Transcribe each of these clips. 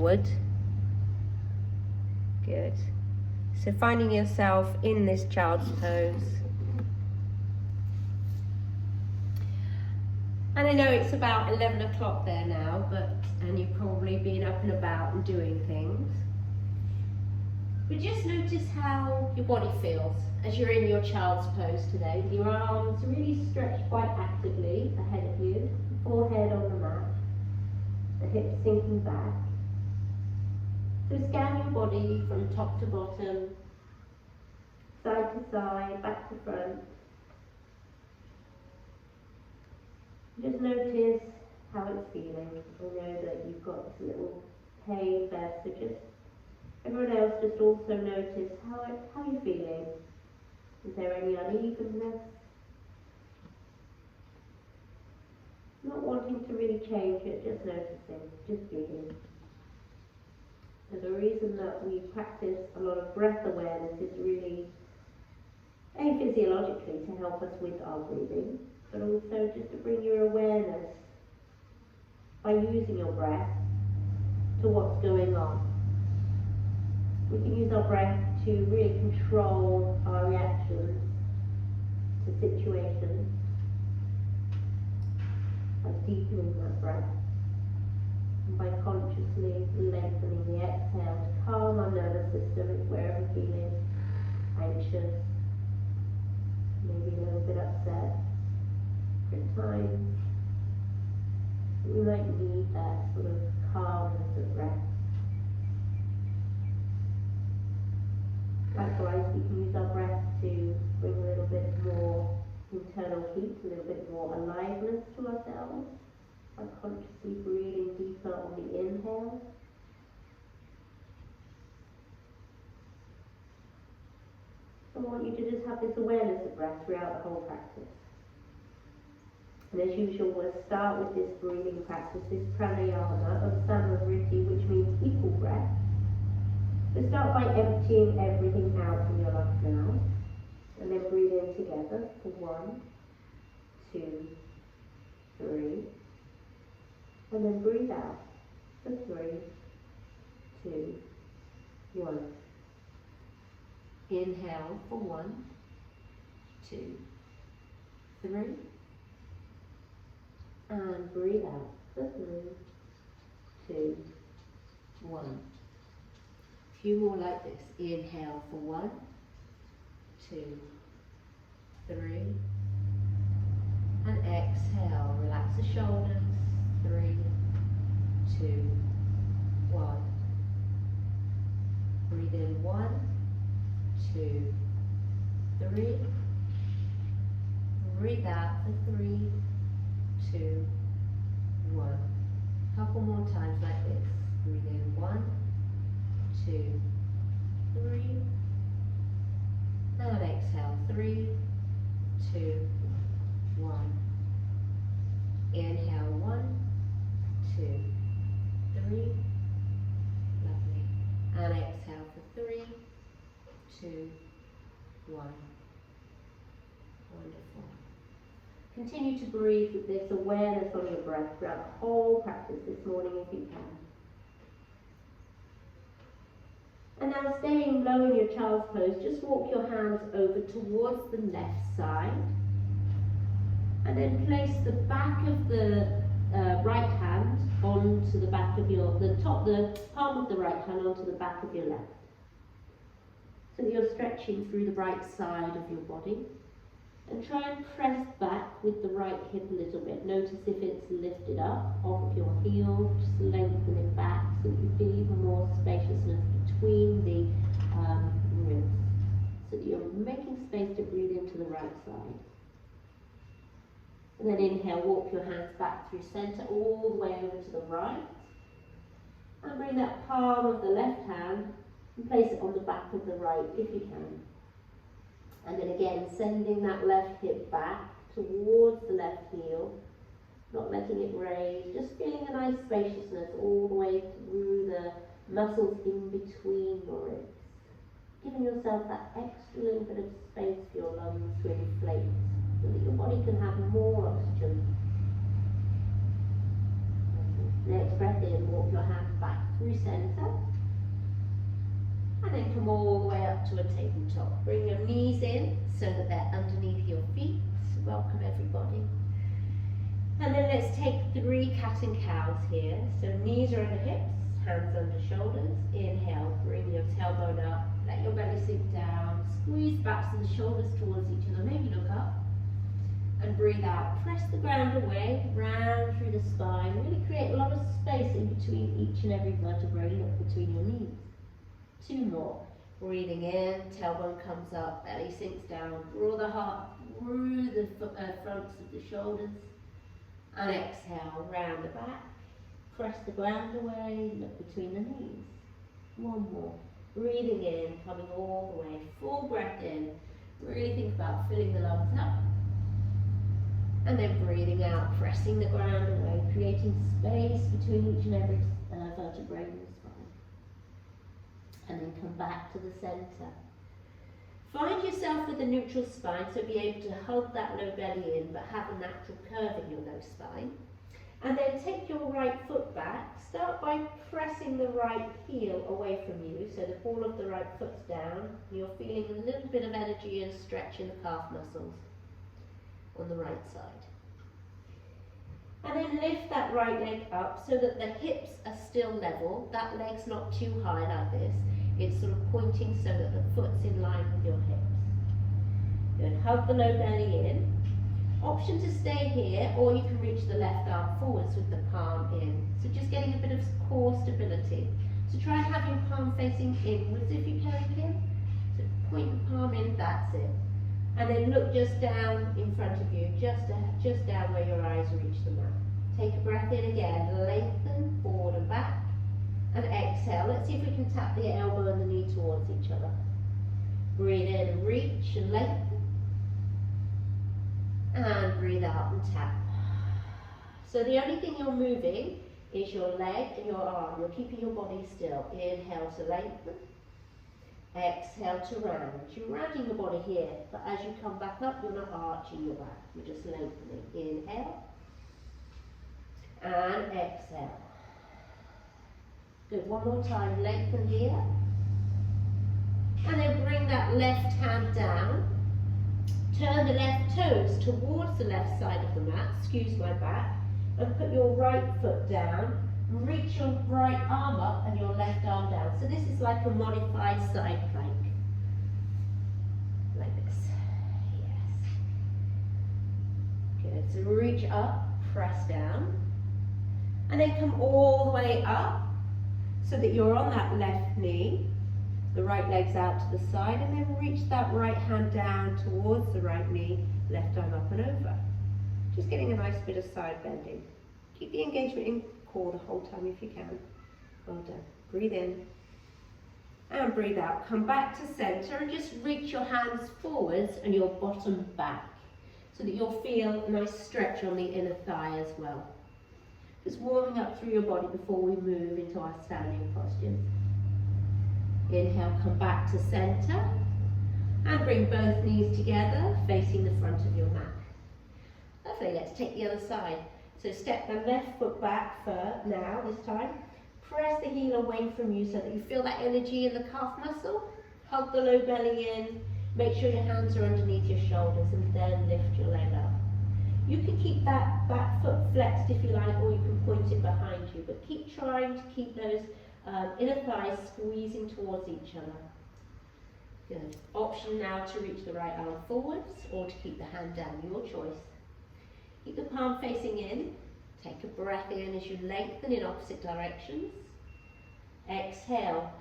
forward. Good. So finding yourself in this child's pose. And I know it's about 11 o'clock there now, and you've probably been up and about and doing things. But just notice how your body feels as you're in your child's pose today, with your arms really stretched quite actively ahead of you, forehead on the mat, the hips sinking back. So scan your body from top to bottom, side to side, back to front. Just notice how it's feeling. I know that you've got this little pain there, so just everyone else just also notice how you're feeling. Is there any unevenness? Not wanting to really change it, just noticing, just feeling. And the reason that we practice a lot of breath awareness is really, physiologically to help us with our breathing, but also just to bring your awareness by using your breath to what's going on. We can use our breath to really control our reactions to situations by deepening that breath and by consciously lengthening the exhale to calm our nervous system if we're ever feeling anxious, maybe a little bit upset. For times we might need that sort of calmness of breath. Likewise, we can use our breath to bring a little bit more internal heat, a little bit more aliveness to ourselves by consciously breathing deeper on the inhale. So I want you to just have this awareness of breath throughout the whole practice. And as usual, we'll start with this breathing practice, this pranayama of samavriti, which means equal breath. So start by emptying everything out from your lungs now, and then breathe in together for 1, 2, 3, and then breathe out for 3, 2, 1. Inhale for 1, 2, 3, and breathe out for 3, 2, 1. A few more like this. Inhale for 1, 2, 3, and exhale. Relax the shoulders. 3, 2, 1. Breathe in 1, 2, 3. Breathe out for 3, 2, 1. Couple more times like this. Breathe in 1, 2, 3, and exhale 3, 2, 1. Inhale 1, 2, 3, lovely, and exhale for 3, 2, 1. Wonderful. Continue to breathe with this awareness on your breath throughout the whole practice this morning if you can. And now staying low in your child's pose, just walk your hands over towards the left side. And then place the back of the right hand onto the back of the palm of the right hand onto the back of your left. So that you're stretching through the right side of your body. And try and press back with the right hip a little bit. Notice if it's lifted up off of your heel, just lengthen it back so that you feel even more spaciousness between the ribs. So that you're making space to breathe into the right side. And then inhale, walk your hands back through center all the way over to the right. And bring that palm of the left hand and place it on the back of the right if you can. And then again, sending that left hip back towards the left heel, not letting it raise, just feeling a nice spaciousness all the way through the muscles in between your ribs. Giving yourself that extra little bit of space for your lungs to inflate, so that your body can have more oxygen. Next breath in, walk your hands back through center. And then come all the way up to a tabletop. Bring your knees in so that they're underneath your feet. Welcome everybody. And then let's take 3 cat and cows here. So knees are under hips, hands under shoulders. Inhale, bring your tailbone up, let your belly sink down, squeeze backs of the shoulders towards each other, maybe look up. And breathe out, press the ground away, round through the spine. Really create a lot of space in between each and every vertebrae, look between your knees. 2 more. Breathing in, tailbone comes up, belly sinks down, draw the heart through the fronts of the shoulders. And exhale, round the back, press the ground away, look between the knees. 1 more. Breathing in, coming all the way, full breath in. Really think about filling the lungs up. And then breathing out, pressing the ground away, creating space between each and every vertebrae in the spine. And then come back to the center. Find yourself with a neutral spine, so be able to hug that low belly in, but have a natural curve in your low spine. And then take your right foot back. Start by pressing the right heel away from you, so the ball of the right foot's down. You're feeling a little bit of energy and stretch in the calf muscles on the right side. And then lift that right leg up so that the hips are still level. That leg's not too high like this. It's sort of pointing so that the foot's in line with your hips. Good. Hug the low belly in. Option to stay here, or you can reach the left arm forwards with the palm in. So just getting a bit of core stability. So try and have your palm facing inwards if you can, Kim. So point the palm in, that's it. And then look just down in front of you, just down where your eyes reach the mat. Take a breath in again, lengthen forward and back. And exhale. Let's see if we can tap the elbow and the knee towards each other. Breathe in and reach and lengthen. And breathe out and tap. So the only thing you're moving is your leg and your arm. You're keeping your body still. Inhale to lengthen. Exhale to round. You're rounding your body here, but as you come back up, you're not arching your back. You're just lengthening. Inhale. And exhale. Good, 1 more time, lengthen here. And then bring that left hand down. Turn the left toes towards the left side of the mat, excuse my back, and put your right foot down. Reach your right arm up and your left arm down. So this is like a modified side plank. Like this. Yes. Good, so reach up, press down, and then come all the way up, so that you're on that left knee, the right leg's out to the side, and then reach that right hand down towards the right knee, left arm up and over. Just getting a nice bit of side bending. Keep the engagement in core the whole time if you can. Well done. Breathe in and breathe out. Come back to center and just reach your hands forwards and your bottom back, so that you'll feel a nice stretch on the inner thigh as well. Just warming up through your body before we move into our standing postures. Inhale, come back to center and bring both knees together facing the front of your mat. Lovely, let's take the other side. So step the left foot back now, this time. Press the heel away from you so that you feel that energy in the calf muscle. Hug the low belly in. Make sure your hands are underneath your shoulders and then lift your leg up. You can keep that back foot flexed if you like, or you can point it behind you, but keep trying to keep those inner thighs squeezing towards each other. Good. Option now to reach the right arm forwards or to keep the hand down, your choice. Keep the palm facing in. Take a breath in as you lengthen in opposite directions. Exhale.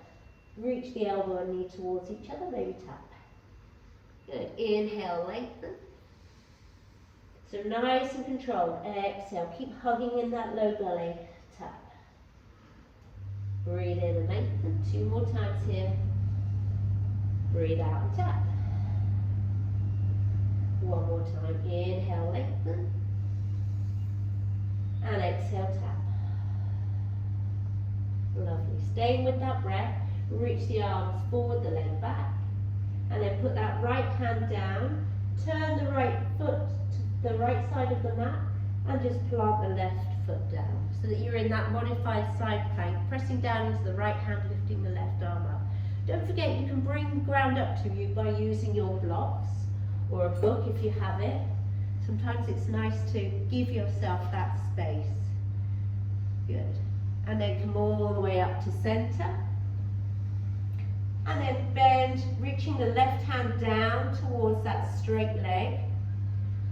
Reach the elbow and knee towards each other, maybe tap. Good. Inhale, lengthen. So nice and controlled. Exhale. Keep hugging in that low belly. Tap. Breathe in and lengthen. 2 more times here. Breathe out and tap. 1 more time. Inhale, lengthen. And exhale, tap. Lovely. Staying with that breath. Reach the arms forward, the leg back. And then put that right hand down. Turn the right foot to the right side of the mat. And just plant the left foot down. so that you're in that modified side plank, pressing down into the right hand, lifting the left arm up. Don't forget you can bring ground up to you by using your blocks or a book if you have it. Sometimes it's nice to give yourself that space. Good. And then come all the way up to center. And then bend, reaching the left hand down towards that straight leg.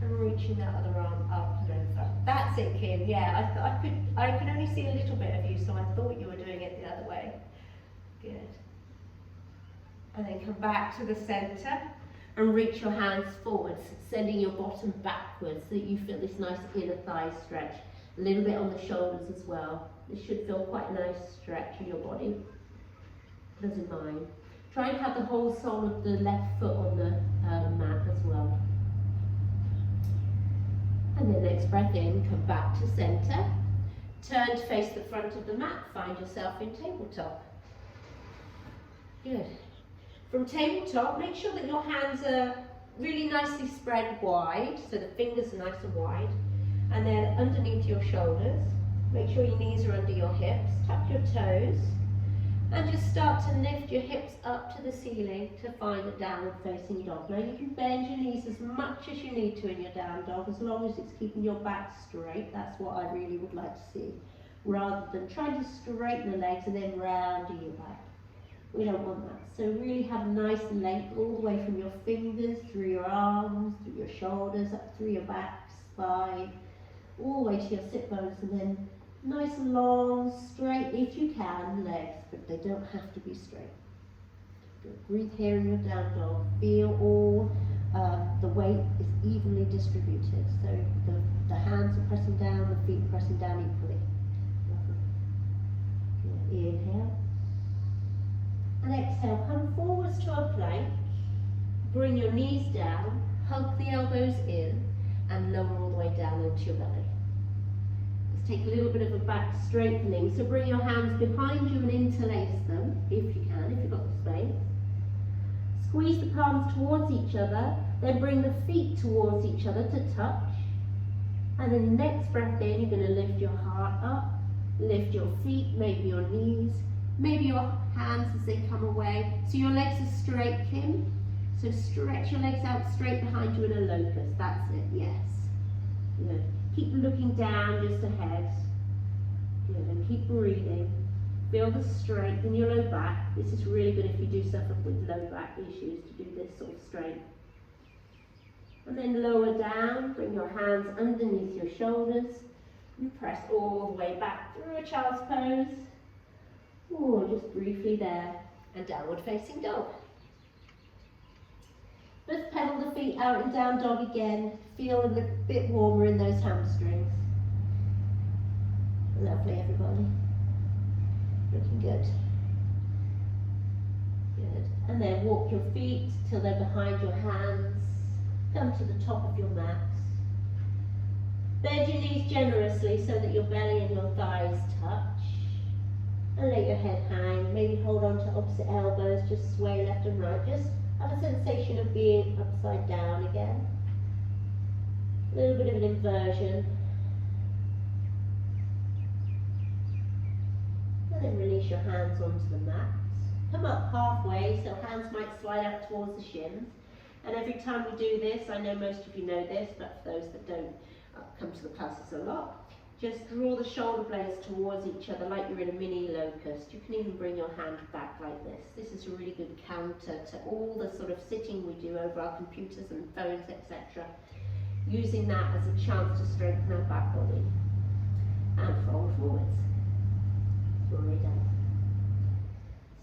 And reaching that other arm up and over. That's it, Kim. Yeah, I could only see a little bit of you, so I thought you were doing it the other way. Good. And then come back to the center and reach your hands forwards, sending your bottom backwards so that you feel this nice inner thigh stretch. A little bit on the shoulders as well. This should feel quite a nice stretch in your body. Doesn't mind. Try and have the whole sole of the left foot on the mat as well. And then next breath in, come back to center. Turn to face the front of the mat. Find yourself in tabletop. Good. From tabletop, make sure that your hands are really nicely spread wide, so the fingers are nice and wide. And then underneath your shoulders. Make sure your knees are under your hips. Tuck your toes. And just start to lift your hips up to the ceiling to find a downward facing dog. Now you can bend your knees as much as you need to in your down dog, as long as it's keeping your back straight. That's what I really would like to see. Rather than trying to straighten the legs and then rounding your back. We don't want that. So really have a nice length all the way from your fingers, through your arms, through your shoulders, up through your back, spine, all the way to your sit bones, and then nice long, straight, if you can, legs, but they don't have to be straight. Good. Breathe here in your down dog. Feel all the weight is evenly distributed. So the hands are pressing down, the feet pressing down equally. Good. Inhale. And exhale, come forwards to a plank. Bring your knees down, hug the elbows in, and lower all the way down into your belly. Take a little bit of a back straightening, so bring your hands behind you and interlace them, if you can, if you've got the space. Squeeze the palms towards each other, then bring the feet towards each other to touch. And then the next breath in, you're going to lift your heart up, lift your feet, maybe your knees, maybe your hands as they come away. So your legs are straight, Kim. So stretch your legs out straight behind you in a locust. That's it, yes. Good. Keep looking down just ahead. Good, and keep breathing. Feel the strength in your low back. This is really good if you do suffer with low back issues, to do this sort of strength. And then lower down, bring your hands underneath your shoulders and press all the way back through a child's pose. Or just briefly there, and downward facing dog. Just pedal the feet out and down dog again. Feel a little bit warmer in those hamstrings. Lovely, everybody. Looking good. Good. And then walk your feet till they're behind your hands. Come to the top of your mat. Bend your knees generously so that your belly and your thighs touch. And let your head hang. Maybe hold on to opposite elbows. Just sway left and right. Just have a sensation of being upside down again. A little bit of an inversion. And then release your hands onto the mat. Come up halfway, so hands might slide up towards the shins. And every time we do this, I know most of you know this, but for those that don't come to the classes a lot, just draw the shoulder blades towards each other like you're in a mini locust. You can even bring your hand back like this. This is a really good counter to all the sort of sitting we do over our computers and phones, etc. Using that as a chance to strengthen our back body. And fold forwards. Already done.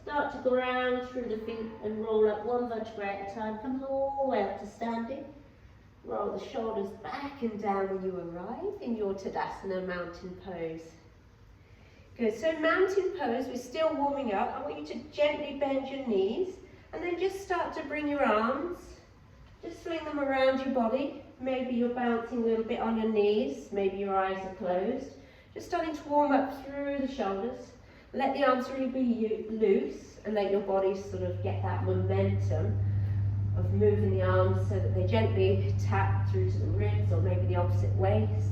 Start to ground through the feet and roll up one vertebrae at a time. Come all the way up to standing. Roll the shoulders back and down when you arrive in your Tadasana mountain pose. Good, so mountain pose, we're still warming up. I want you to gently bend your knees and then just start to bring your arms, just swing them around your body. Maybe you're bouncing a little bit on your knees, maybe your eyes are closed. Just starting to warm up through the shoulders. Let the arms really be loose and let your body sort of get that momentum of moving the arms so that they gently tap through to the ribs or maybe the opposite waist.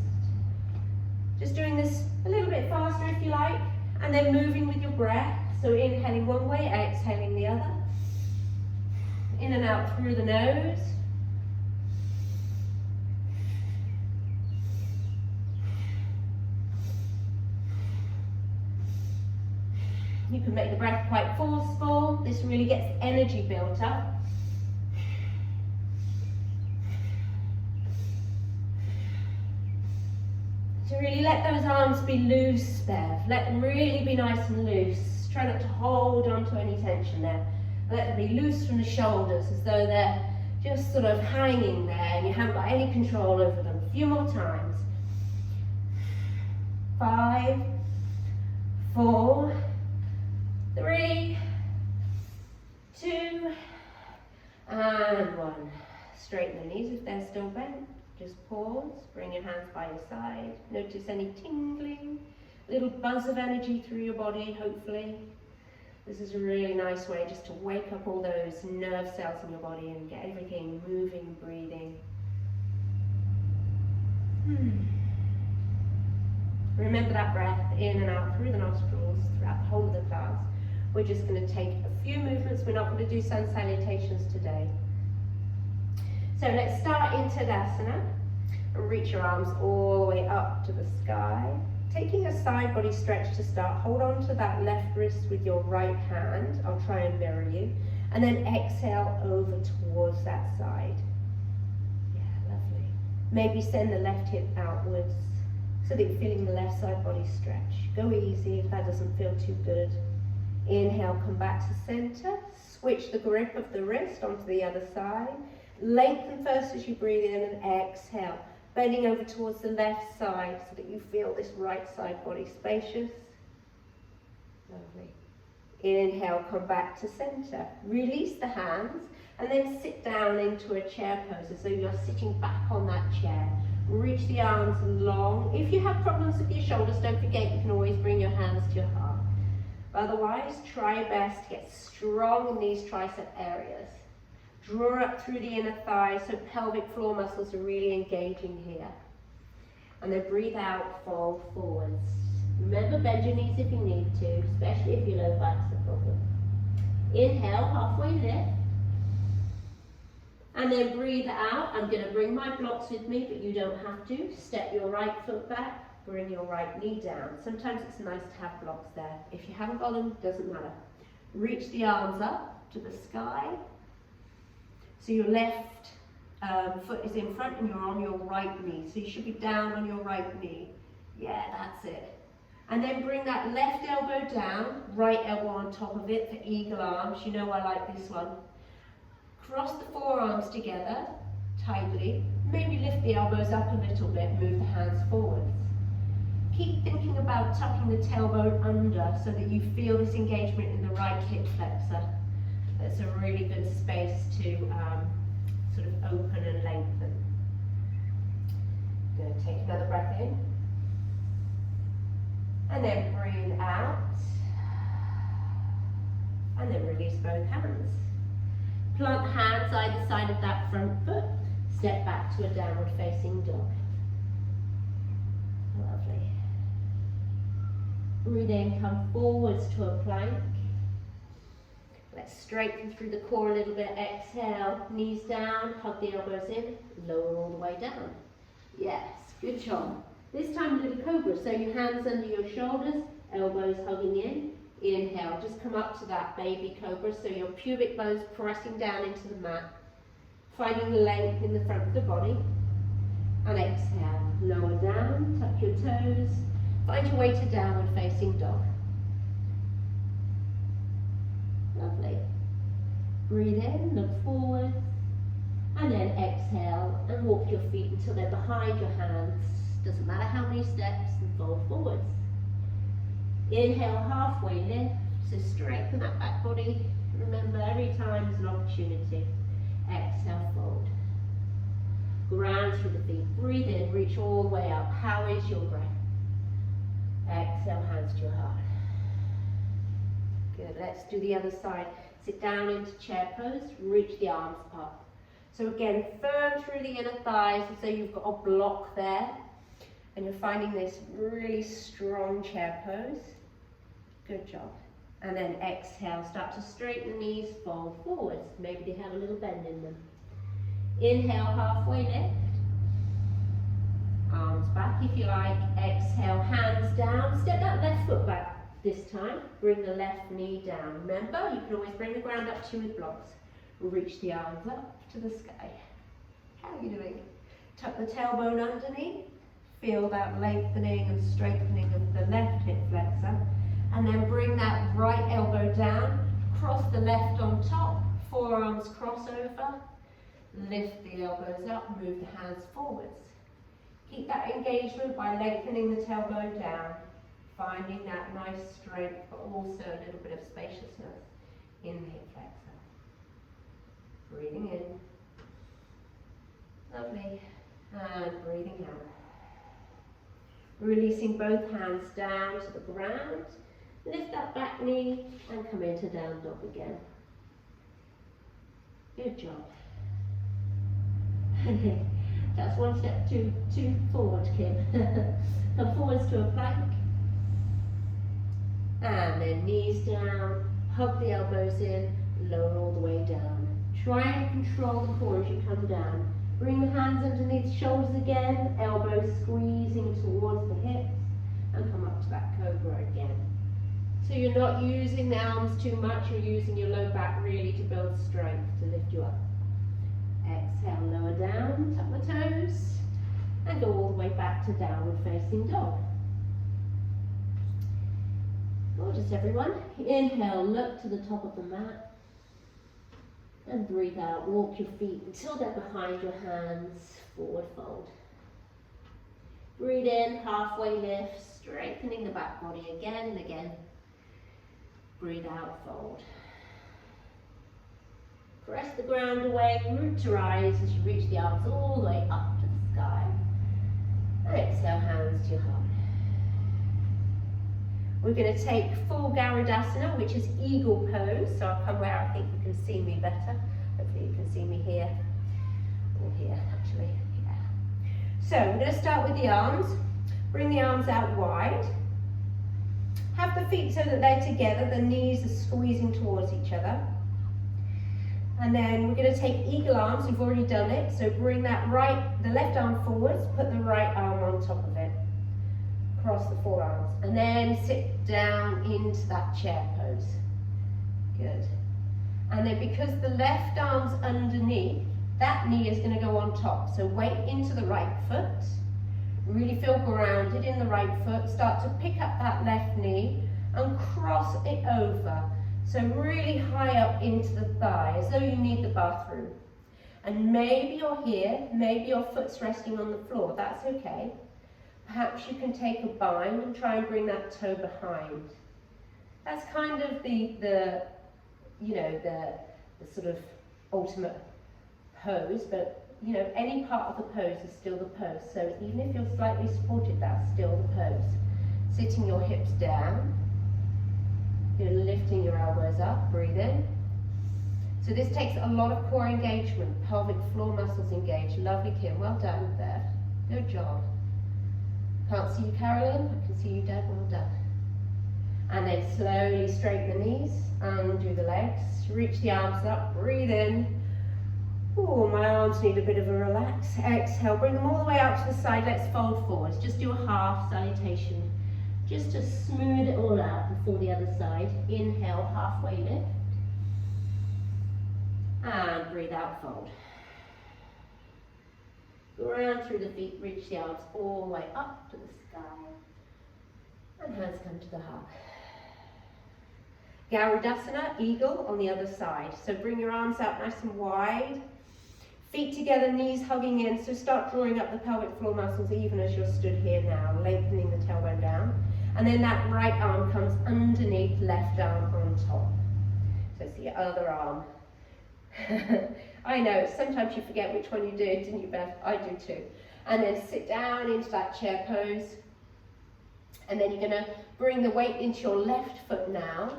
Just doing this a little bit faster if you like, and then moving with your breath. So inhaling one way, exhaling the other. In and out through the nose. You can make the breath quite forceful. This really gets energy built up. So really let those arms be loose there. Let them really be nice and loose. Try not to hold on to any tension there. Let them be loose from the shoulders as though they're just sort of hanging there and you haven't got any control over them. A few more times. 5, 4, 3, 2, and 1. Straighten the knees if they're still bent. Just pause, bring your hands by your side. Notice any tingling, little buzz of energy through your body, hopefully. This is a really nice way just to wake up all those nerve cells in your body and get everything moving, breathing. Remember that breath in and out through the nostrils throughout the whole of the class. We're just going to take a few movements. We're not going to do sun salutations today. So let's start in Tadasana and reach your arms all the way up to the sky. Taking a side body stretch to start, hold on to that left wrist with your right hand. I'll try and mirror you. And then exhale over towards that side. Yeah, lovely. Maybe send the left hip outwards so that you're feeling the left side body stretch. Go easy if that doesn't feel too good. Inhale, come back to center. Switch the grip of the wrist onto the other side. Lengthen first as you breathe in and exhale. Bending over towards the left side so that you feel this right side body spacious. Lovely. Inhale, come back to center. Release the hands and then sit down into a chair pose as though you're sitting back on that chair. Reach the arms long. If you have problems with your shoulders, don't forget you can always bring your hands to your heart. Otherwise, try your best to get strong in these tricep areas. Draw up through the inner thighs so pelvic floor muscles are really engaging here. And then breathe out, fold forwards. Remember, bend your knees if you need to, especially if your low back's the problem. Inhale, halfway lift. And then breathe out. I'm going to bring my blocks with me, but you don't have to. Step your right foot back, bring your right knee down. Sometimes it's nice to have blocks there. If you haven't got them, doesn't matter. Reach the arms up to the sky. So your left foot is in front and you're on your right knee. So you should be down on your right knee. Yeah, that's it. And then bring that left elbow down, right elbow on top of it for eagle arms. You know I like this one. Cross the forearms together tightly. Maybe lift the elbows up a little bit, move the hands forwards. Keep thinking about tucking the tailbone under so that you feel this engagement in the right hip flexor. That's a really good space to sort of open and lengthen. Going to take another breath in. And then breathe out. And then release both hands. Plant the hands either side of that front foot. Step back to a downward facing dog. Lovely. Breathe in, come forwards to a plank. Let's straighten through the core a little bit. Exhale, knees down, hug the elbows in, lower all the way down. Yes, good job. This time a little cobra, so your hands under your shoulders, elbows hugging in. Inhale, just come up to that baby cobra, so your pubic bones pressing down into the mat, finding length in the front of the body. And exhale, lower down, tuck your toes, find your way to downward facing dog. Lovely. Breathe in, look forward, and then exhale and walk your feet until they're behind your hands. Doesn't matter how many steps, and fold forwards. Inhale, halfway lift, so strengthen that back body. Remember, every time is an opportunity. Exhale, fold. Ground through the feet. Breathe in, reach all the way up. How is your breath? Exhale, hands to your heart. Good, let's do the other side. Sit down into chair pose, reach the arms up. So again, firm through the inner thighs, so you've got a block there. And you're finding this really strong chair pose. Good job. And then exhale, start to straighten the knees, fold forwards. Maybe they have a little bend in them. Inhale, halfway lift. Arms back if you like. Exhale, hands down. Step that left foot back this time. Bring the left knee down. Remember, you can always bring the ground up to you with blocks. Reach the arms up to the sky. How are you doing? Tuck the tailbone underneath. Feel that lengthening and strengthening of the left hip flexor. And then bring that right elbow down. Cross the left on top. Forearms cross over. Lift the elbows up. Move the hands forwards. Keep that engagement by lengthening the tailbone down. Finding that nice strength, but also a little bit of spaciousness in the hip flexor. Breathing in. Lovely. And breathing out. Releasing both hands down to the ground. Lift that back knee and come into down dog again. Good job. That's one step too forward, Kim. Come forwards to a plank. And then knees down, hug the elbows in, lower all the way down. Try and control the core as you come down. Bring the hands underneath shoulders again, elbows squeezing towards the hips, and come up to that cobra again. So you're not using the arms too much, you're using your low back really to build strength, to lift you up. Exhale, lower down, tuck the toes, and go all the way back to downward facing dog. Gorgeous, everyone. Inhale, look to the top of the mat. And breathe out, walk your feet until they're behind your hands, forward fold. Breathe in, halfway lift, strengthening the back body again and again. Breathe out, fold. Press the ground away, root to rise as you reach the arms all the way up to the sky. And exhale, hands to your heart. We're going to take full Garudasana, which is eagle pose. So I'll come where I think you can see me better. Hopefully you can see me here. Or here, actually. Yeah. So we're going to start with the arms. Bring the arms out wide. Have the feet so that they're together. The knees are squeezing towards each other. And then we're going to take eagle arms. We've already done it. So bring the left arm forwards. Put the right arm on top of it. Cross the forearms, and then sit down into that chair pose. Good. And then because the left arm's underneath, that knee is going to go on top. So weight into the right foot. Really feel grounded in the right foot. Start to pick up that left knee and cross it over. So really high up into the thigh, as though you need the bathroom. And maybe you're here, maybe your foot's resting on the floor. That's okay. Perhaps you can take a bind and try and bring that toe behind. That's kind of the sort of ultimate pose, but you know, any part of the pose is still the pose. So even if you're slightly supported, that's still the pose. Sitting your hips down, you're lifting your elbows up, breathe in. So this takes a lot of core engagement, pelvic floor muscles engaged. Lovely, Kim, well done there. Good job. Can't see you, Carolyn. I can see you, Dad. Well done. And then slowly straighten the knees, undo the legs, reach the arms up, breathe in. Oh, my arms need a bit of a relax. Exhale, bring them all the way out to the side. Let's fold forwards. Just do a half salutation, just to smooth it all out before the other side. Inhale, halfway lift. And breathe out, fold. Go around through the feet, reach the arms all the way up to the sky. And hands come to the heart. Garudasana, eagle on the other side. So bring your arms out nice and wide. Feet together, knees hugging in. So start drawing up the pelvic floor muscles even as you're stood here now, lengthening the tailbone down. And then that right arm comes underneath, left arm on top. So it's the other arm. I know, sometimes you forget which one you did, didn't you, Beth? I do too. And then sit down into that chair pose. And then you're going to bring the weight into your left foot now.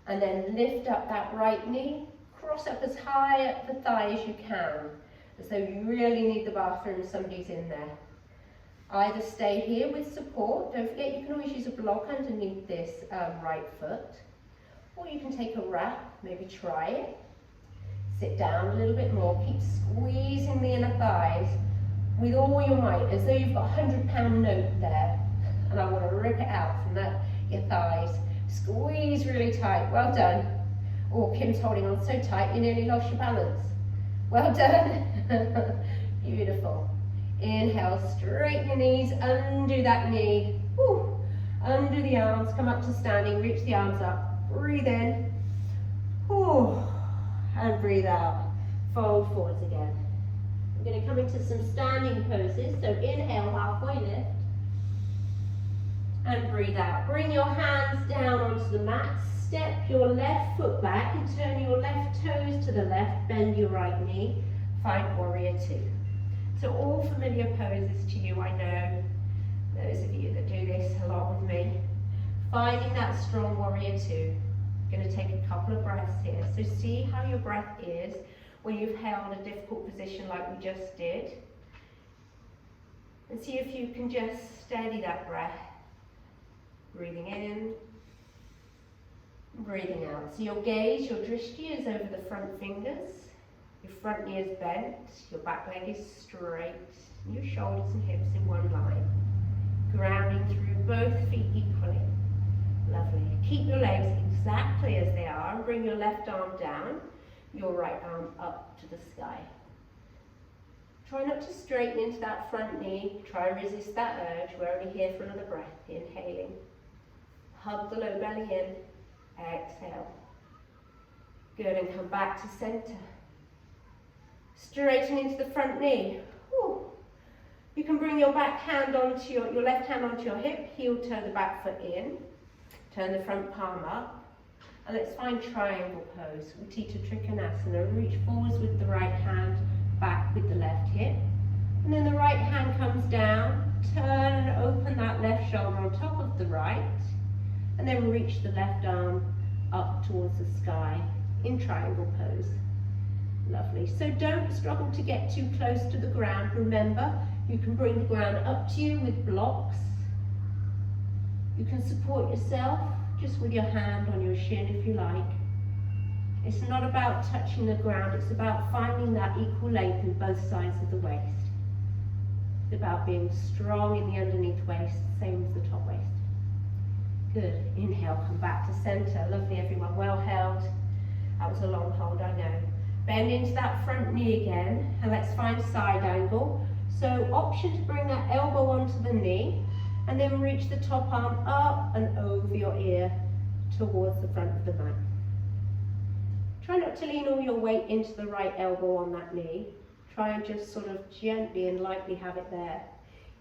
And then lift up that right knee. Cross up as high up the thigh as you can. As though you really need the bathroom, somebody's in there. Either stay here with support, don't forget you can always use a block underneath this right foot, or you can take a wrap, maybe try it. Sit down a little bit more, keep squeezing the inner thighs with all your might, as though you've got a 100-pound note there, and I want to rip it out from your thighs. Squeeze really tight, well done. Oh, Kim's holding on so tight you nearly lost your balance. Well done. Beautiful. Inhale, straighten your knees, undo that knee. Woo. Undo the arms, come up to standing, reach the arms up. Breathe in. Woo. And breathe out. Fold forwards again. We're going to come into some standing poses. So inhale, halfway lift. And breathe out. Bring your hands down onto the mat. Step your left foot back and turn your left toes to the left. Bend your right knee. Find warrior two. So all familiar poses to you, I know. Those of you that do this a lot with me. Finding that strong warrior two. Going to take a couple of breaths here. So see how your breath is when you've held a difficult position like we just did. And see if you can just steady that breath. Breathing in, breathing out. So your gaze, your drishti is over the front fingers. Your front knee is bent, your back leg is straight, and your shoulders and hips in one line. Grounding through both feet equally. Lovely. Keep your legs exactly as they are and bring your left arm down, your right arm up to the sky. Try not to straighten into that front knee. Try and resist that urge. We're only here for another breath. Inhaling. Hug the low belly in. Exhale. Good, and come back to center. Straighten into the front knee. Whew. You can bring your back hand onto your left hand onto your hip, heel toe the back foot in, turn the front palm up, and let's find triangle pose. Utthita Trikonasana. Reach forwards with the right hand, back with the left hip, and then the right hand comes down, turn and open that left shoulder on top of the right, and then reach the left arm up towards the sky in triangle pose. Lovely. So don't struggle to get too close to the ground. Remember, you can bring the ground up to you with blocks. You can support yourself just with your hand on your shin if you like. It's not about touching the ground, it's about finding that equal length in both sides of the waist. It's about being strong in the underneath waist, same as the top waist. Good. Inhale, come back to center. Lovely, everyone. Well held. That was a long hold, I know. Bend into that front knee again, and let's find side angle. So option to bring that elbow onto the knee, and then reach the top arm up and over your ear towards the front of the mat. Try not to lean all your weight into the right elbow on that knee. Try and just sort of gently and lightly have it there.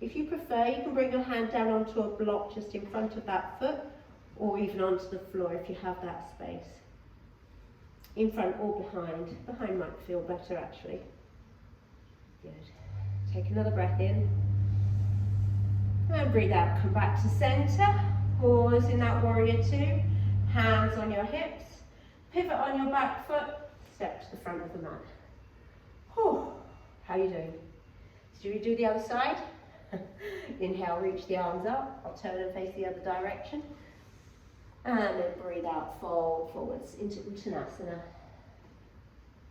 If you prefer, you can bring your hand down onto a block just in front of that foot, or even onto the floor if you have that space. In front or behind. Behind might feel better actually. Good. Take another breath in. And breathe out. Come back to center. Pause in that warrior two. Hands on your hips. Pivot on your back foot. Step to the front of the mat. Whew. How are you doing? Should we do the other side? Inhale, reach the arms up. I'll turn and face the other direction. And then breathe out, fold forwards into Uttanasana.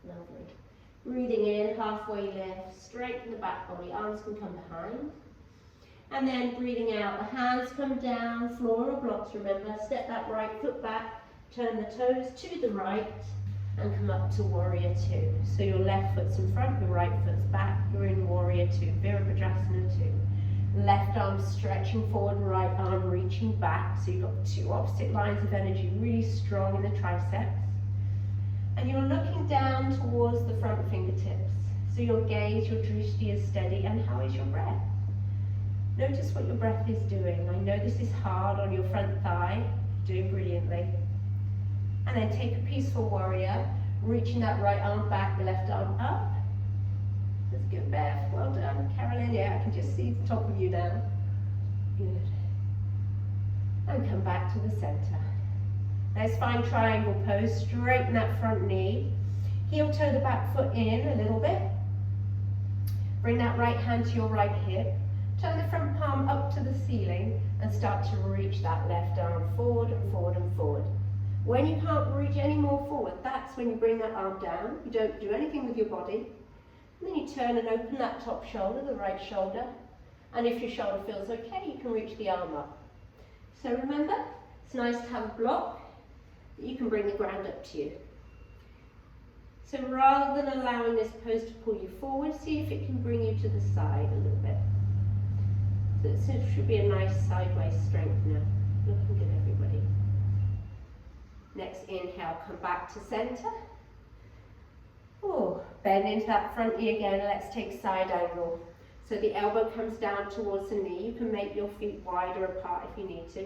Lovely. Breathing in, halfway lift, straighten the back body, arms can come behind. And then breathing out, the hands come down, floor or blocks, remember. Step that right foot back, turn the toes to the right, and come up to warrior two. So your left foot's in front, your right foot's back, you're in warrior two, Virabhadrasana two. Left arm stretching forward, right arm reaching back. So you've got two opposite lines of energy, really strong in the triceps. And you're looking down towards the front fingertips. So your gaze, your drishti is steady. And how is your breath? Notice what your breath is doing. I know this is hard on your front thigh. You're doing brilliantly. And then take a peaceful warrior, reaching that right arm back, the left arm up. That's good, Bev. Well done. Carolyn, yeah, I can just see the top of you now. Good. And come back to the center. Let's find triangle pose. Straighten that front knee. Heel toe the back foot in a little bit. Bring that right hand to your right hip. Turn the front palm up to the ceiling and start to reach that left arm forward and forward and forward. When you can't reach any more forward, that's when you bring that arm down. You don't do anything with your body. And then you turn and open that top shoulder, the right shoulder. And if your shoulder feels okay, you can reach the arm up. So remember, it's nice to have a block that you can bring the ground up to you. So rather than allowing this pose to pull you forward, see if it can bring you to the side a little bit. So it should be a nice sideways strengthener. Looking good, everybody. Next inhale, come back to center. Oh, bend into that front knee again. Let's take side angle. So the elbow comes down towards the knee. You can make your feet wider apart if you need to.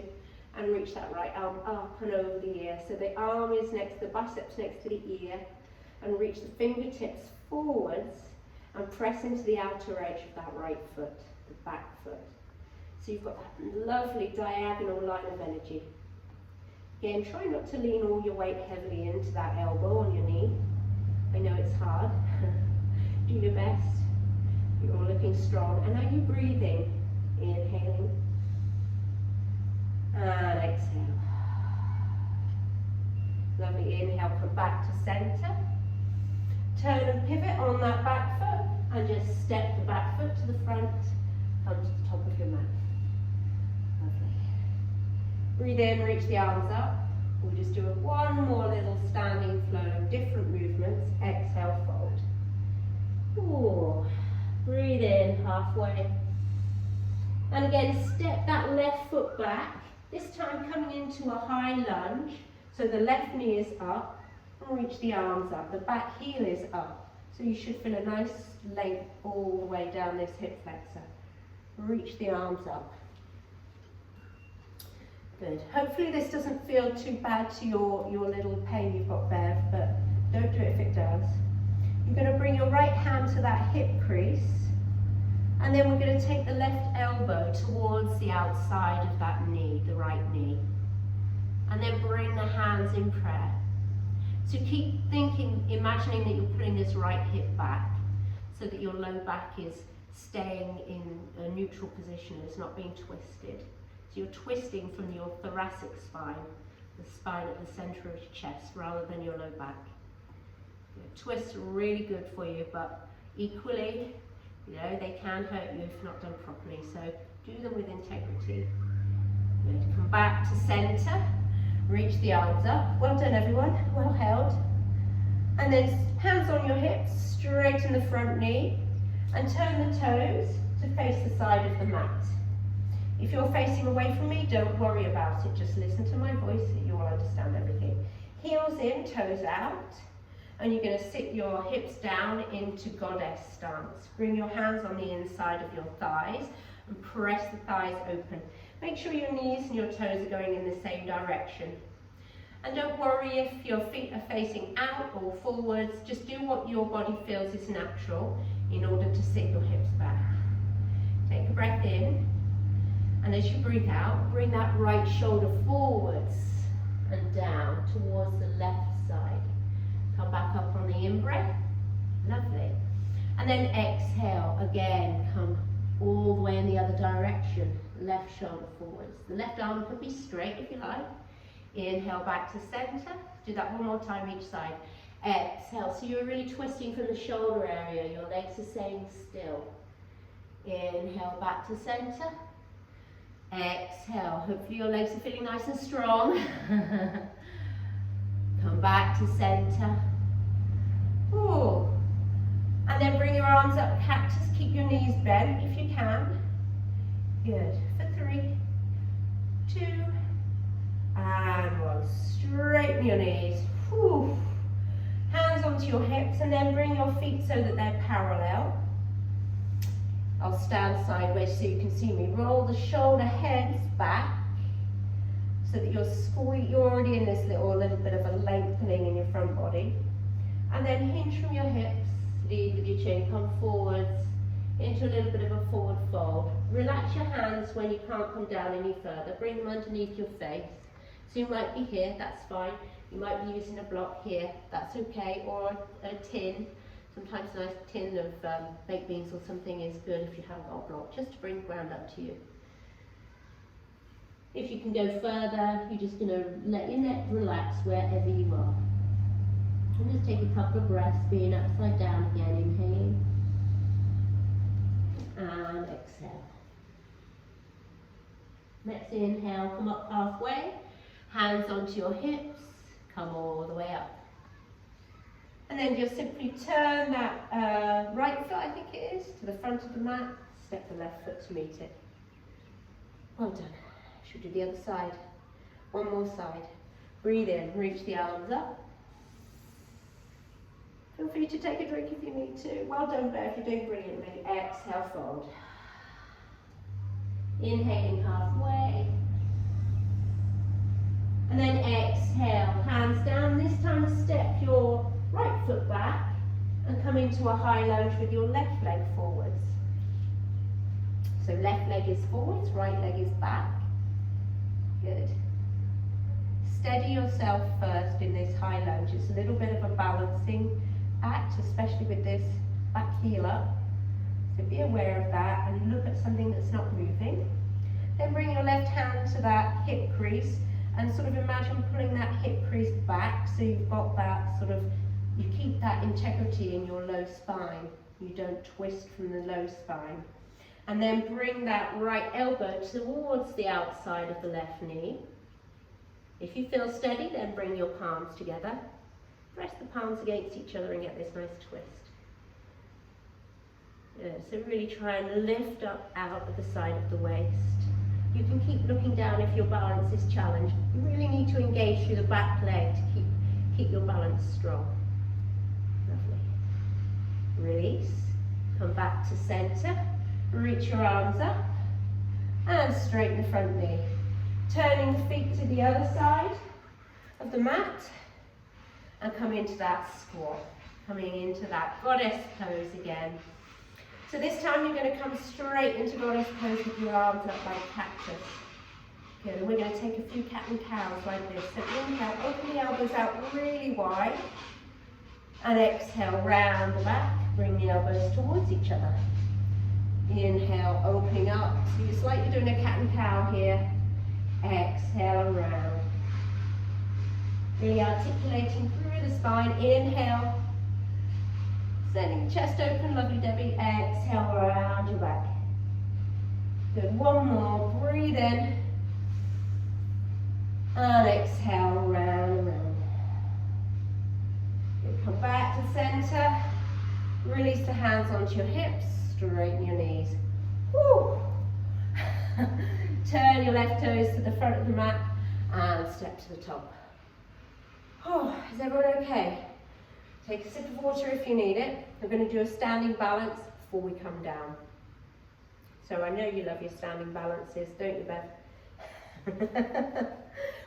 And reach that right arm up and over the ear. So the arm is next, the biceps next to the ear. And reach the fingertips forwards and press into the outer edge of that right foot, the back foot. So you've got that lovely diagonal line of energy. Again, try not to lean all your weight heavily into that elbow on your knee. I know it's hard. Do your best. You're all looking strong. And are you breathing? Inhaling. And exhale. Lovely. Inhale, come back to center. Turn and pivot on that back foot. And just step the back foot to the front. Come to the top of your mat. Lovely. Breathe in, reach the arms up. We'll just do one more little standing flow, different movements. Exhale, fold. Ooh. Breathe in, halfway. And again, step that left foot back. This time coming into a high lunge. So the left knee is up. And reach the arms up. The back heel is up. So you should feel a nice length all the way down this hip flexor. Reach the arms up. Good. Hopefully this doesn't feel too bad to your little pain you've got there, but don't do it if it does. You're going to bring your right hand to that hip crease, and then we're going to take the left elbow towards the outside of that knee, the right knee. And then bring the hands in prayer. So keep thinking, imagining that you're putting this right hip back so that your low back is staying in a neutral position, it's not being twisted. So you're twisting from your thoracic spine, the spine at the center of your chest, rather than your low back. Twists are really good for you, but equally, they can hurt you if not done properly. So do them with integrity. Come back to center, reach the arms up. Well done, everyone. Well held. And then hands on your hips, straighten the front knee, and turn the toes to face the side of the mat. If you're facing away from me, don't worry about it. Just listen to my voice, you will understand everything. Heels in, toes out. And you're going to sit your hips down into goddess stance. Bring your hands on the inside of your thighs and press the thighs open. Make sure your knees and your toes are going in the same direction. And don't worry if your feet are facing out or forwards. Just do what your body feels is natural in order to sit your hips back. Take a breath in. And as you breathe out, bring that right shoulder forwards and down towards the left side. Come back up on the in-breath. Lovely. And then exhale. Again, come all the way in the other direction. Left shoulder forwards. The left arm can be straight if you like. Inhale back to center. Do that one more time each side. Exhale. So you're really twisting from the shoulder area. Your legs are staying still. Inhale back to center. Exhale. Hopefully your legs are feeling nice and strong. Come back to center. Ooh. And then bring your arms up, cactus. Keep your knees bent if you can. Good. For 3, 2, and 1. Straighten your knees. Whew. Hands onto your hips, and then bring your feet so that they're parallel. I'll stand sideways so you can see me. Roll the shoulder heads back so that you're already in this little bit of a lengthening in your front body. And then hinge from your hips, lead with your chin, come forwards into a little bit of a forward fold. Relax your hands when you can't come down any further. Bring them underneath your face. So you might be here, that's fine. You might be using a block here, that's okay, or a tin Sometimes a nice tin of baked beans or something is good if you haven't got a block, just to bring the ground up to you. If you can go further, you're just going to let your neck relax wherever you are. And just take a couple of breaths, being upside down again, inhaling and exhale. Next inhale, come up halfway, hands onto your hips, come all the way up. And then just simply turn that right foot, I think it is, to the front of the mat, step the left foot to meet it. Well done. Should do the other side. One more side. Breathe in, reach the arms up. Feel free to take a drink if you need to. Well done, Bear, you're doing brilliantly. Exhale, fold. Inhaling halfway. And then exhale, hands down. This time step your right foot back and come into a high lunge with your left leg forwards. So left leg is forwards, right leg is back. Good. Steady yourself first in this high lunge. It's a little bit of a balancing act, especially with this back heel up. So be aware of that and look at something that's not moving. Then bring your left hand to that hip crease and sort of imagine pulling that hip crease back so you've got that sort of, you keep that integrity in your low spine. You don't twist from the low spine. And then bring that right elbow towards the outside of the left knee. If you feel steady, then bring your palms together. Press the palms against each other and get this nice twist. So really try and lift up out of the side of the waist. You can keep looking down if your balance is challenged. You really need to engage through the back leg to keep your balance strong. Lovely. Release. Come back to center. Reach your arms up and straighten the front knee. Turning the feet to the other side of the mat and come into that squat. Coming into that goddess pose again. So this time you're going to come straight into goddess pose with your arms up like cactus. Good, and we're going to take a few cat and cows like this. So inhale, open the elbows out really wide. And exhale, round the back, bring the elbows towards each other. Inhale, opening up. So you're slightly doing a cat and cow here. Exhale, around. Really articulating through the spine. Inhale. Sending the chest open, lovely Debbie. Exhale, around your back. Good, one more. Breathe in. And exhale, round and round. Good, come back to center. Release the hands onto your hips. Straighten your knees. Woo. Turn your left toes to the front of the mat and step to the top. Oh, is everyone okay? Take a sip of water if you need it. We're going to do a standing balance before we come down. So I know you love your standing balances, don't you, Beth? We're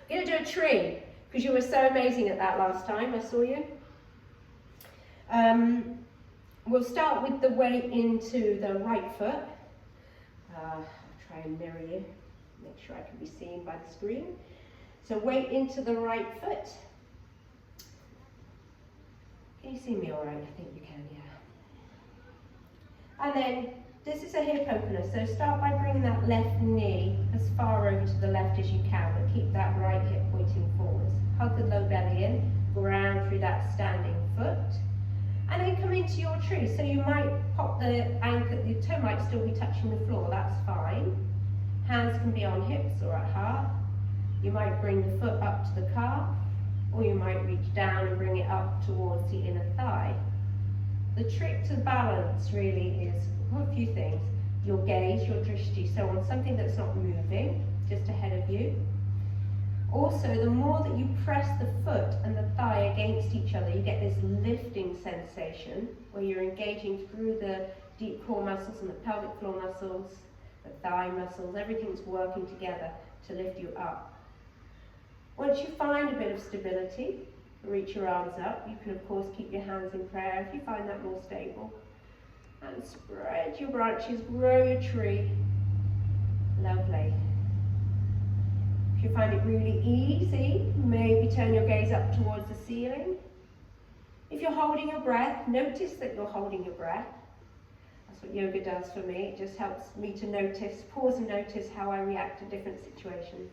going to do a tree because you were so amazing at that last time. I saw you. We'll start with the weight into the right foot. I'll try and mirror you, make sure I can be seen by the screen. So weight into the right foot. Can you see me all right? I think you can, yeah. And then this is a hip opener, so start by bringing that left knee as far over to the left as you can, but keep that right hip pointing forwards. Hug the low belly in, ground through that standing foot. And then come into your tree. So you might pop the ankle, the toe might still be touching the floor, that's fine. Hands can be on hips or at heart. You might bring the foot up to the calf, or you might reach down and bring it up towards the inner thigh. The trick to balance really is a few things. Your gaze, your drishti, so on something that's not moving, just ahead of you. Also, the more that you press the foot and the thigh against each other, you get this lifting sensation where you're engaging through the deep core muscles and the pelvic floor muscles, the thigh muscles, everything's working together to lift you up. Once you find a bit of stability, reach your arms up. You can of course keep your hands in prayer if you find that more stable. And spread your branches, grow your tree. Lovely. If you find it really easy, maybe turn your gaze up towards the ceiling. If you're holding your breath, notice that you're holding your breath. That's what yoga does for me. It just helps me to notice, pause and notice how I react to different situations.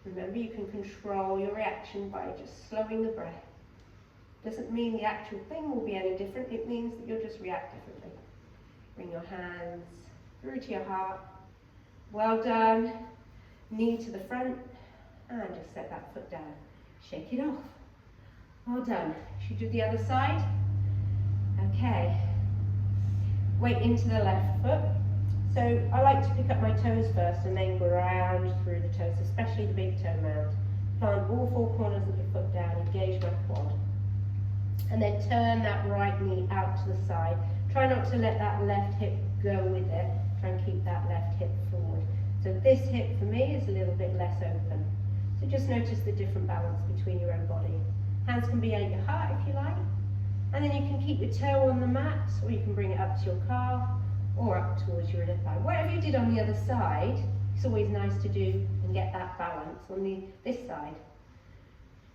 Remember, you can control your reaction by just slowing the breath. Doesn't mean the actual thing will be any different, it means that you'll just react differently. Bring your hands through to your heart. Well done. Knee to the front, and just set that foot down. Shake it off. Well done. Should we do the other side? Okay. Weight into the left foot. So I like to pick up my toes first and then ground through the toes, especially the big toe mound. Plant all four corners of the foot down, engage my quad. And then turn that right knee out to the side. Try not to let that left hip go with it. Try and keep that left hip forward. So this hip for me is a little bit less open. So just notice the different balance between your own body. Hands can be at your heart if you like. And then you can keep your toe on the mat, or you can bring it up to your calf, or up towards your inner thigh. Whatever you did on the other side, it's always nice to do and get that balance on this side.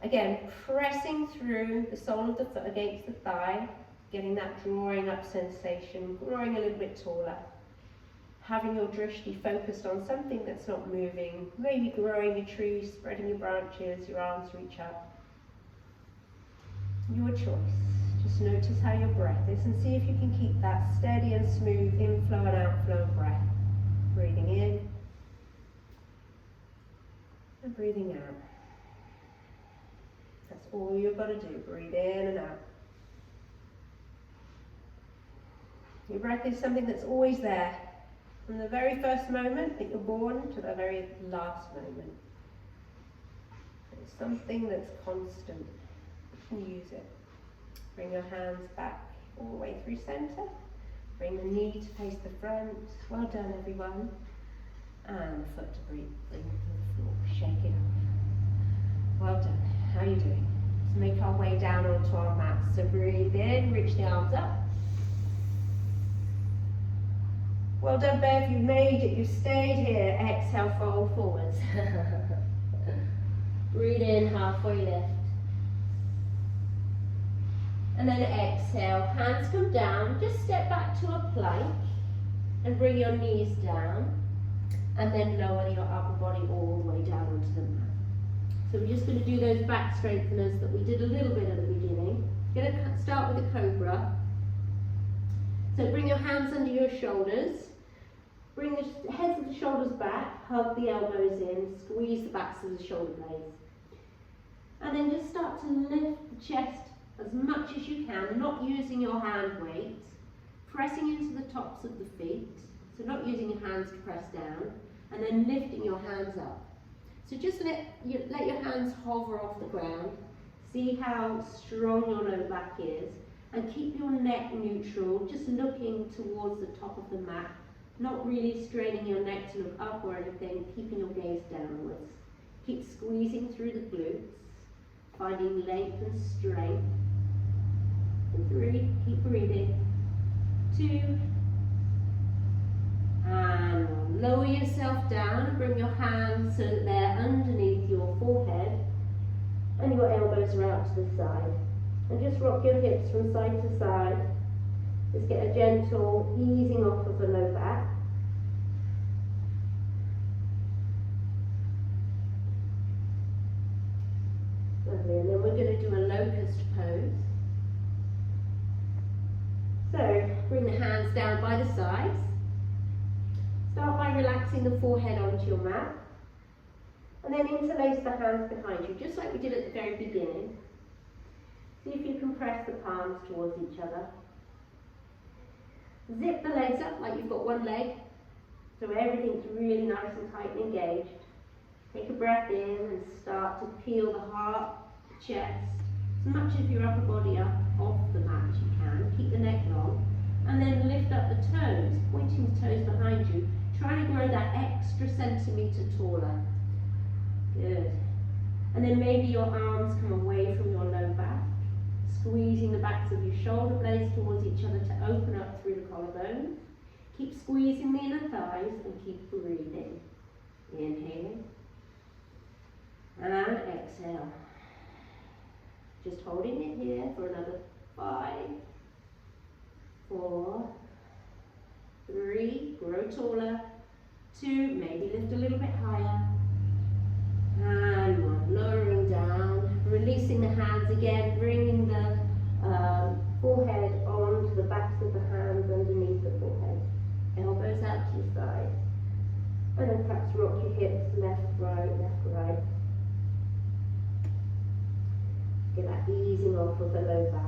Again, pressing through the sole of the foot against the thigh, getting that drawing up sensation, growing a little bit taller. Having your drishti focused on something that's not moving, maybe growing a tree, spreading your branches, your arms reach up. Your choice. Just notice how your breath is and see if you can keep that steady and smooth inflow and outflow of breath. Breathing in and breathing out. That's all you've got to do. Breathe in and out. Your breath is something that's always there. From the very first moment that you're born to the very last moment. It's something that's constant. You can use it. Bring your hands back all the way through center. Bring the knee to face the front. Well done, everyone. And the foot to bring to the floor. Shake it off. Well done. How are you doing? Let's make our way down onto our mat. So breathe in, reach the arms up. Well done, Bev, you made it, you stayed here. Exhale, fold forwards. Breathe in, halfway lift. And then exhale, hands come down, just step back to a plank and bring your knees down. And then lower your upper body all the way down onto the mat. So we're just going to do those back strengtheners that we did a little bit at the beginning. Going to start with a cobra. So bring your hands under your shoulders. Bring the heads of the shoulders back, hug the elbows in, squeeze the backs of the shoulder blades. And then just start to lift the chest as much as you can, not using your hand weight, pressing into the tops of the feet, so not using your hands to press down, and then lifting your hands up. So just let your hands hover off the ground, see how strong your low back is, and keep your neck neutral, just looking towards the top of the mat. Not really straining your neck to look up or anything, keeping your gaze downwards. Keep squeezing through the glutes, finding length and strength. And 3, keep breathing. 2, and lower yourself down and bring your hands so that they're underneath your forehead and your elbows are out to the side. And just rock your hips from side to side. Just get a gentle easing off of the low back. Lovely, and then we're going to do a locust pose. So, bring the hands down by the sides. Start by relaxing the forehead onto your mat. And then interlace the hands behind you, just like we did at the very beginning. See if you can press the palms towards each other. Zip the legs up like you've got one leg, so everything's really nice and tight and engaged. Take a breath in and start to peel the heart, the chest, as much of your upper body up off the mat as you can. Keep the neck long, and then lift up the toes, pointing the toes behind you, trying to grow that extra centimetre taller. Good. And then maybe your arms come away from your low back, squeezing the backs of your shoulder blades towards each other to open up through the collarbones. Keep squeezing the inner thighs and keep breathing. Inhaling and exhale. Just holding it here for another 5, 4, 3, grow taller, 2, maybe lift a little bit higher, and 1, lowering down, releasing the hands again, bringing the forehead onto the backs of the hands underneath the forehead, elbows out to your side, and then perhaps rock your hips left, right. Get that easing off of the low back.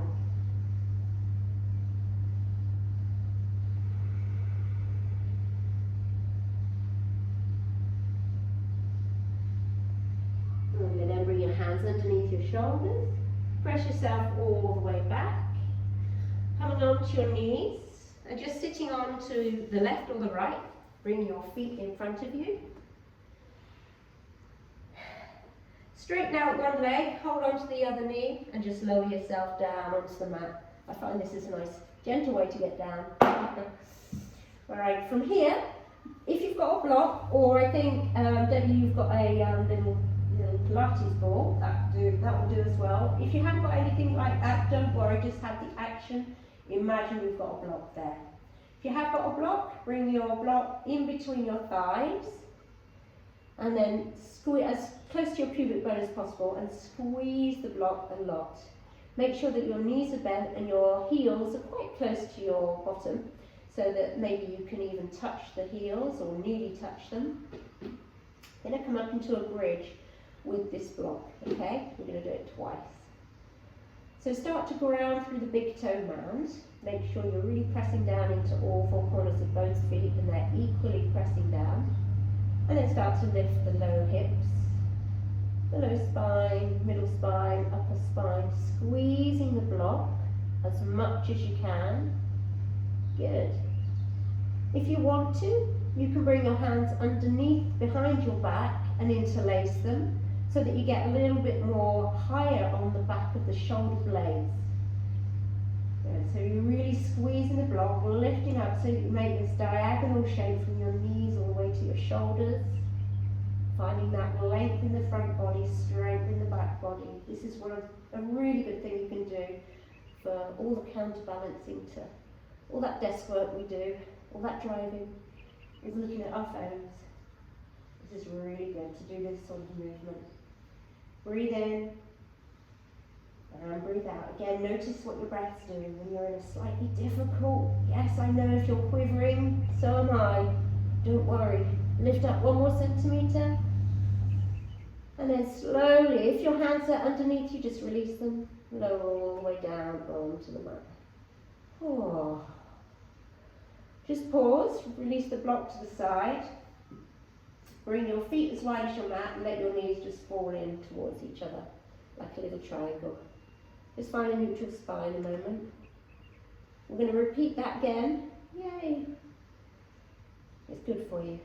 Lovely, then bring your hands underneath your shoulders. Press yourself all the way back. Coming onto your knees and just sitting on to the left or the right. Bring your feet in front of you. Straighten out one leg, hold on to the other knee, and just lower yourself down onto the mat. I find this is a nice, gentle way to get down. Alright, from here, if you've got a block, or I think, Debbie, you've got a little Pilates ball, that will do as well. If you haven't got anything like that, don't worry, just have the action. Imagine you've got a block there. If you have got a block, bring your block in between your thighs, and then squeeze as close to your pubic bone as possible, and squeeze the block a lot. Make sure that your knees are bent and your heels are quite close to your bottom, so that maybe you can even touch the heels or nearly touch them. Then I come up into a bridge with this block, okay? We're going to do it twice. So start to ground through the big toe mound. Make sure you're really pressing down into all 4 corners of both feet and they're equally pressing down. And then start to lift the low hips, the low spine, middle spine, upper spine, squeezing the block as much as you can. Good. If you want to, you can bring your hands underneath, behind your back and interlace them so that you get a little bit more higher on the back of the shoulder blades. Good. So you're really squeezing the block, lifting up so that you make this diagonal shape from your knees all the way to your shoulders. Finding that length in the front body, strength in the back body. This is a really good thing you can do for all the counterbalancing to all that desk work we do, all that driving, is looking at our phones. This is really good to do this sort of movement. Breathe in and breathe out. Again, notice what your breath's doing when you're in a slightly difficult, yes, I know if you're quivering, so am I. Don't worry. Lift up 1 more centimetre. And then slowly, if your hands are underneath you, just release them. Lower all the way down onto the mat. Oh. Just pause, release the block to the side. Bring your feet as wide as your mat and let your knees just fall in towards each other, like a little triangle. Just find a neutral spine a moment. We're going to repeat that again. Yay! It's good for you.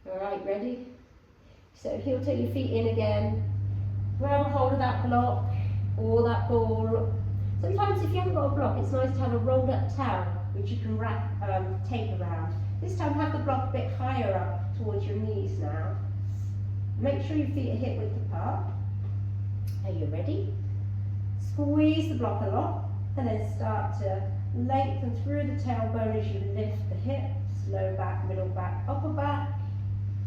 Alright, ready? So heel toe your feet in again. Grab a hold of that block or that ball. Sometimes if you haven't got a block, it's nice to have a rolled up towel which you can wrap tape around. This time have the block a bit higher up towards your knees now. Make sure your feet are hip width apart. Are you ready? Squeeze the block a lot and then start to lengthen through the tailbone as you lift the hips, low back, middle back, upper back.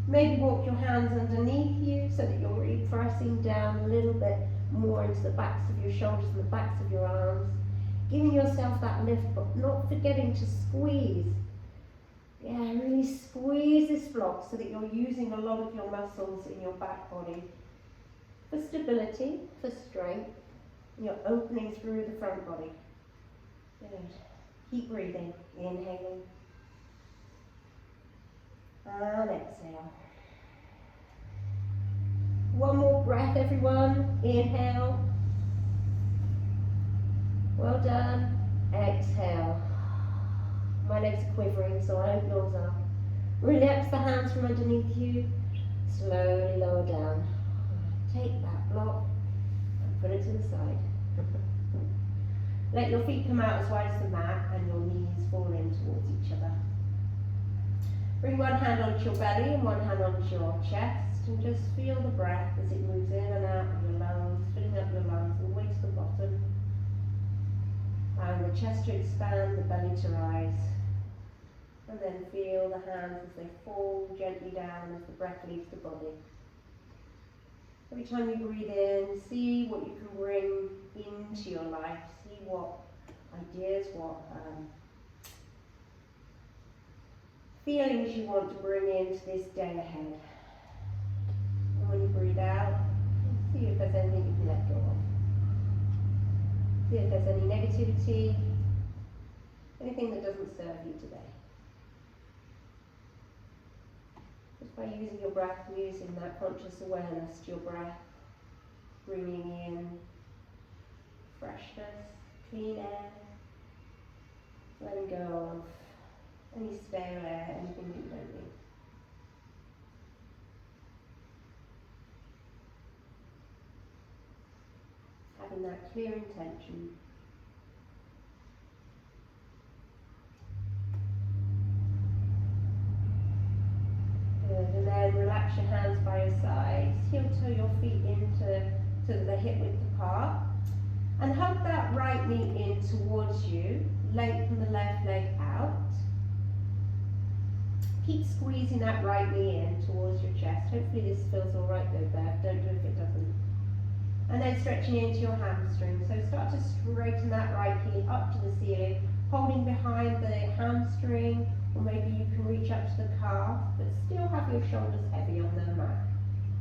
Maybe walk your hands underneath you so that you're really pressing down a little bit more into the backs of your shoulders and the backs of your arms. Giving yourself that lift, but not forgetting to squeeze. Yeah, really squeeze this block so that you're using a lot of your muscles in your back body for stability, for strength, and you're opening through the front body. Good. Keep breathing, inhaling, and exhale. 1 more breath, everyone. Inhale. Well done. Exhale. My legs are quivering, so I hope yours are. Relax the hands from underneath you. Slowly lower down. Take that block and put it to the side. Let your feet come out as wide as the mat and your knees fall in towards each other. Bring one hand onto your belly and one hand onto your chest and just feel the breath as it moves in and out of chest to expand, the belly to rise. And then feel the hands as they fall gently down as the breath leaves the body. Every time you breathe in, see what you can bring into your life. See what ideas, what feelings you want to bring into this day ahead. And when you breathe out, see if there's anything you can let go of. See if there's any negativity, anything that doesn't serve you today. Just by using your breath, using that conscious awareness to your breath, bringing in freshness, clean air, letting go of any stale air, anything that you don't need. Having that clear intention. Good, and then relax your hands by your sides, heel toe your feet into the hip width apart, and hug that right knee in towards you, lengthen the left leg out. Keep squeezing that right knee in towards your chest. Hopefully this feels alright though, Bev, don't do it if it doesn't. And then stretching into your hamstring. So start to straighten that right heel up to the ceiling, holding behind the hamstring, or maybe you can reach up to the calf, but still have your shoulders heavy on the mat.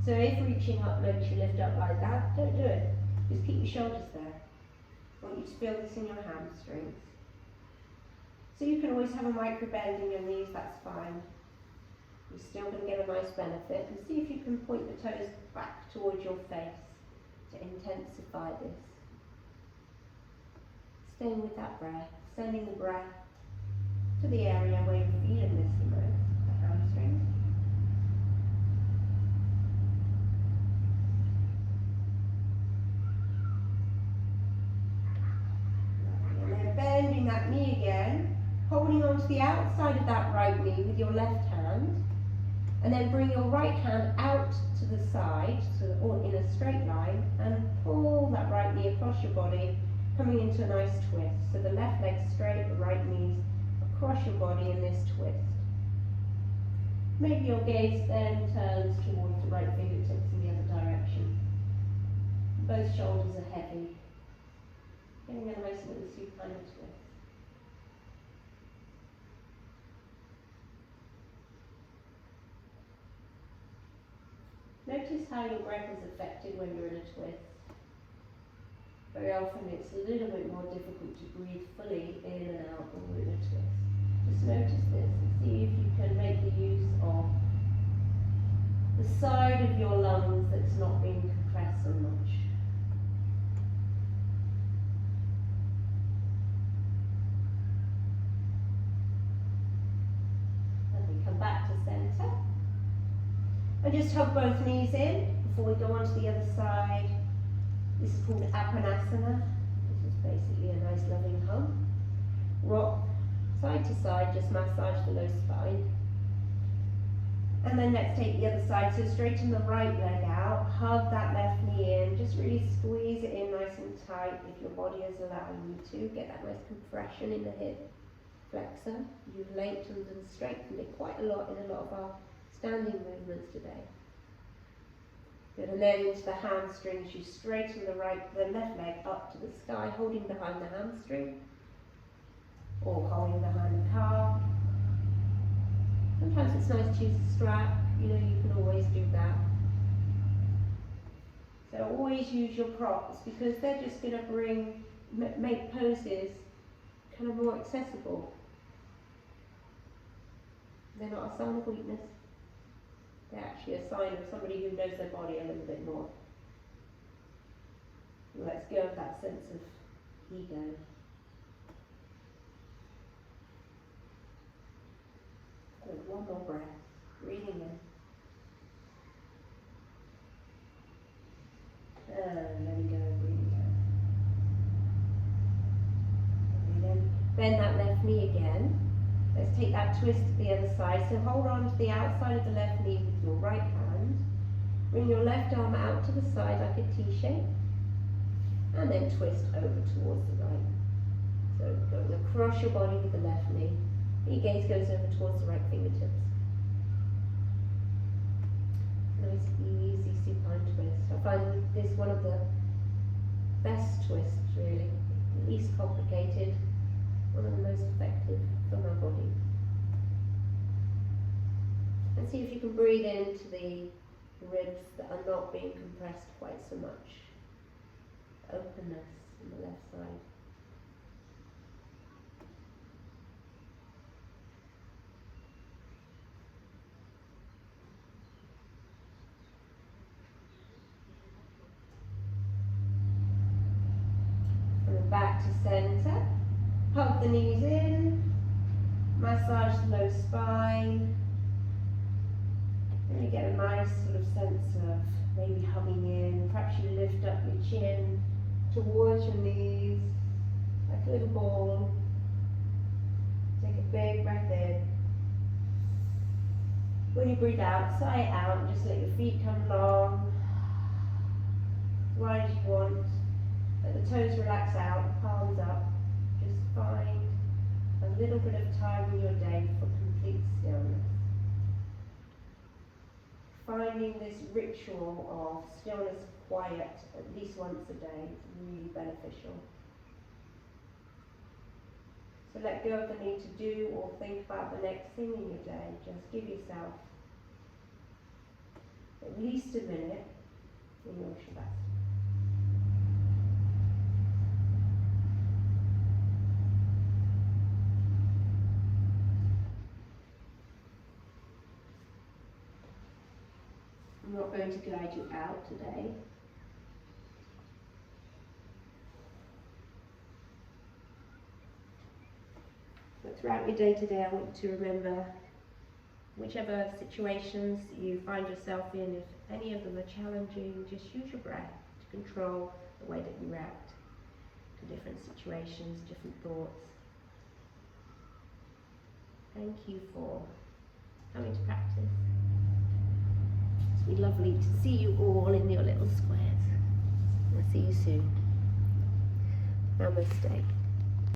So if reaching up makes you lift up like that, don't do it. Just keep your shoulders there. I want you to feel this in your hamstrings. So you can always have a micro bend in your knees, that's fine. You're still going to get a nice benefit. And see if you can point the toes back towards your face to intensify this. Staying with that breath, sending the breath to the area where you're feeling this the most, the hamstrings. And then bending that knee again, holding on to the outside of that right knee with your left hand, and then bring your right hand out to the side, or in a straight line, and pull that right knee across your body, coming into a nice twist. So the left leg straight, the right knees across your body in this twist. Maybe your gaze then turns towards the right fingertips in the other direction. Both shoulders are heavy. Getting a nice little supine twist. Notice how your breath is affected when you're in a twist. Very often it's a little bit more difficult to breathe fully in and out when we're in a twist. Just notice this and see if you can make the use of the side of your lungs that's not being compressed so much. And we come back to centre. And just hug both knees in before we go on to the other side. This is called Apanasana. This is basically a nice loving hug. Rock side to side, just massage the low spine. And then let's take the other side. So straighten the right leg out, hug that left knee in, just really squeeze it in nice and tight if your body is allowing you to. Get that nice compression in the hip flexor. You've lengthened and strengthened it quite a lot in a lot of our standing movements today. Good, and then into the hamstrings, you straighten the left leg up to the sky, holding behind the hamstring, or holding behind the calf. Sometimes it's nice to use a strap, you can always do that. So always use your props, because they're just going to make poses kind of more accessible. They're not a sign of weakness. They're actually a sign of somebody who knows their body a little bit more. Let's go with that sense of ego. Good, one more breath. Breathing in. And letting go, breathing out. And then bend that left knee again. Let's take that twist to the other side. So hold on to the outside of the left knee with your right hand. Bring your left arm out to the side like a T shape. And then twist over towards the right. So going across your body with the left knee. Your gaze goes over towards the right fingertips. Nice, easy supine twist. I find this one of the best twists, really. Least complicated, one of the most effective for my body. And see if you can breathe into the ribs that are not being compressed quite so much. Openness on the left side. Coming back to centre. Hug the knees in. Massage the low spine. And you get a nice sort of sense of maybe humming in. Perhaps you lift up your chin towards your knees, like a little ball. Take a big breath in. When you breathe out, sigh it out, and just let your feet come long, as wide as you want. Let the toes relax out, palms up. Just find a little bit of time in your day for complete stillness. Finding this ritual of stillness, quiet, at least once a day is really beneficial. So let go of the need to do or think about the next thing in your day. Just give yourself at least a minute in your Shavasana. I'm not going to guide you out today. But throughout your day today, I want you to remember whichever situations you find yourself in, if any of them are challenging, just use your breath to control the way that you react to different situations, different thoughts. Thank you for coming to practice. It's been lovely to see you all in your little squares. I'll see you soon. Namaste.